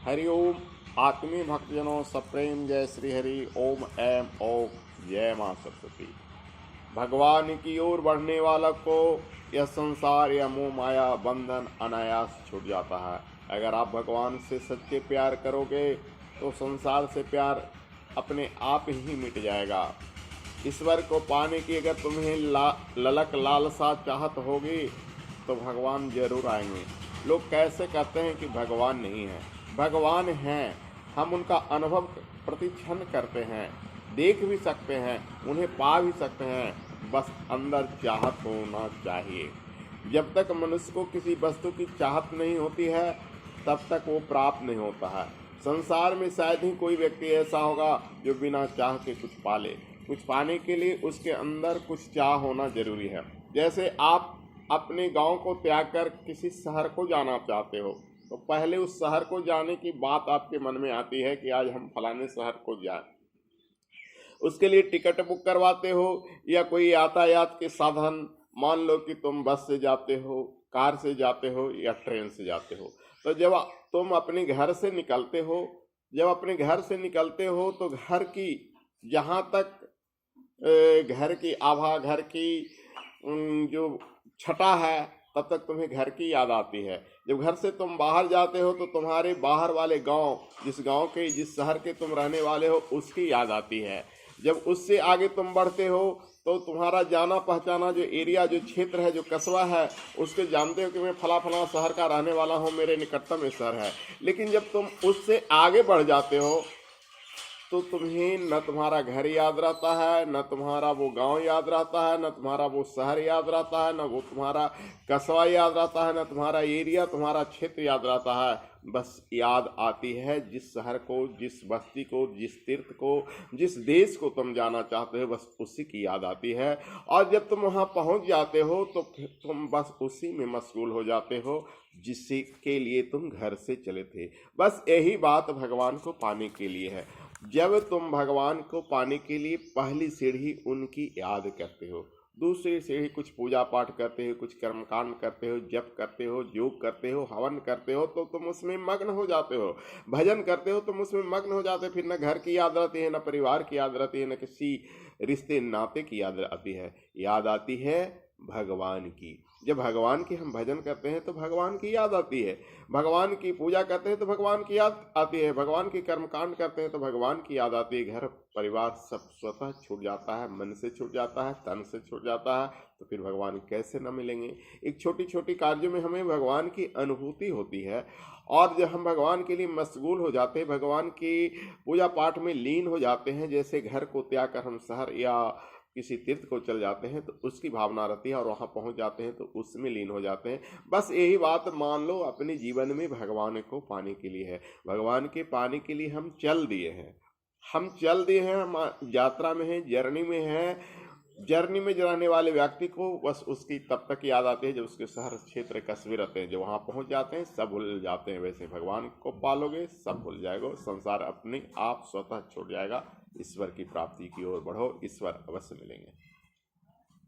हरि ओम। आत्मीय भक्तजनों सप्रेम जय श्री हरि। ओम ऐम ओम जय मां सरस्वती। भगवान की ओर बढ़ने वाला को यह संसार या मोह माया बंधन अनायास छूट जाता है। अगर आप भगवान से सच्चे प्यार करोगे तो संसार से प्यार अपने आप ही मिट जाएगा। ईश्वर को पाने की अगर तुम्हें ललक लालसा चाहत होगी तो भगवान जरूर आएंगे। लोग कैसे कहते हैं कि भगवान नहीं है? भगवान हैं। हम उनका अनुभव प्रतिक्षण करते हैं, देख भी सकते हैं, उन्हें पा भी सकते हैं। बस अंदर चाहत होना चाहिए। जब तक मनुष्य को किसी वस्तु की चाहत नहीं होती है तब तक वो प्राप्त नहीं होता है। संसार में शायद ही कोई व्यक्ति ऐसा होगा जो बिना चाह के कुछ पाले। कुछ पाने के लिए उसके अंदर कुछ चाह होना जरूरी है। जैसे आप अपने गांव को त्याग कर किसी शहर को जाना चाहते हो तो पहले उस शहर को जाने की बात आपके मन में आती है कि आज हम फलाने शहर को जाएं। उसके लिए टिकट बुक करवाते हो या कोई यातायात के साधन, मान लो कि तुम बस से जाते हो, कार से जाते हो या ट्रेन से जाते हो। तो जब तुम अपने घर से निकलते हो तो घर की जहाँ तक घर की आभा, घर की जो छटा है तब तक तुम्हें घर की याद आती है। जब घर से तुम बाहर जाते हो तो तुम्हारे बाहर वाले गांव, जिस गांव के, जिस शहर के तुम रहने वाले हो, उसकी याद आती है। जब उससे आगे तुम बढ़ते हो तो तुम्हारा जाना पहचाना जो एरिया, जो क्षेत्र है, जो कस्बा है, उसके जानते हो कि मैं फला फला शहर का रहने वाला हूँ, मेरे निकटतम शहर है। लेकिन जब तुम उससे आगे बढ़ जाते हो तो तुम्हें न तुम्हारा घर याद रहता है, न तुम्हारा वो गांव याद रहता है, न तुम्हारा वो शहर याद रहता है, न वो तुम्हारा कस्बा याद रहता है, न तुम्हारा एरिया, तुम्हारा क्षेत्र याद रहता है। बस याद आती है जिस शहर को, जिस बस्ती को, जिस तीर्थ को, जिस देश को तुम जाना चाहते हो, बस उसी की याद आती है। और जब तुम वहाँ पहुँच जाते हो तो फिर तुम बस उसी में मशगूल हो जाते हो जिसके लिए तुम घर से चले थे। बस यही बात भगवान को पाने के लिए है। जब तुम भगवान को पाने के लिए पहली सीढ़ी उनकी याद करते हो, दूसरी सीढ़ी कुछ पूजा पाठ करते हो, कुछ कर्मकांड करते हो, जप करते हो, योग करते हो, हवन करते हो, तो तुम उसमें मग्न हो जाते हो। भजन करते हो, तुम उसमें मग्न हो जाते हो। फिर न घर की याद रहती है, न परिवार की याद रहती है, न किसी रिश्ते नाते की याद आती है। याद आती है भगवान की। जब भगवान की हम भजन करते हैं तो भगवान की याद आती है। भगवान की पूजा करते हैं तो भगवान की याद आती है। भगवान की कर्मकांड करते हैं तो भगवान की याद आती है। घर परिवार सब स्वतः छूट जाता है, मन से छूट जाता है, तन से छूट जाता है, तो फिर भगवान कैसे न मिलेंगे। एक छोटी छोटी कार्यों में हमें भगवान की अनुभूति होती है। और जब हम भगवान के लिए मशगूल हो जाते हैं, भगवान की पूजा पाठ में लीन हो जाते हैं, जैसे घर को त्याग कर हम शहर या किसी तीर्थ को चल जाते हैं तो उसकी भावना रहती है और वहाँ पहुँच जाते हैं तो उसमें लीन हो जाते हैं। बस यही बात मान लो अपने जीवन में भगवान को पाने के लिए है। भगवान के पाने के लिए हम चल दिए हैं, हम यात्रा में हैं, जर्नी में हैं। जर्नी में रहने वाले व्यक्ति को बस उसकी तब तक याद आती है जब उसके शहर क्षेत्र कस्बे रहते हैं। जब वहाँ पहुँच जाते हैं सब भूल जाते हैं। वैसे भगवान को पालोगे सब भूल जाएगा, संसार अपने आप स्वतः छूट जाएगा। ईश्वर की प्राप्ति की ओर बढ़ो, ईश्वर अवश्य मिलेंगे।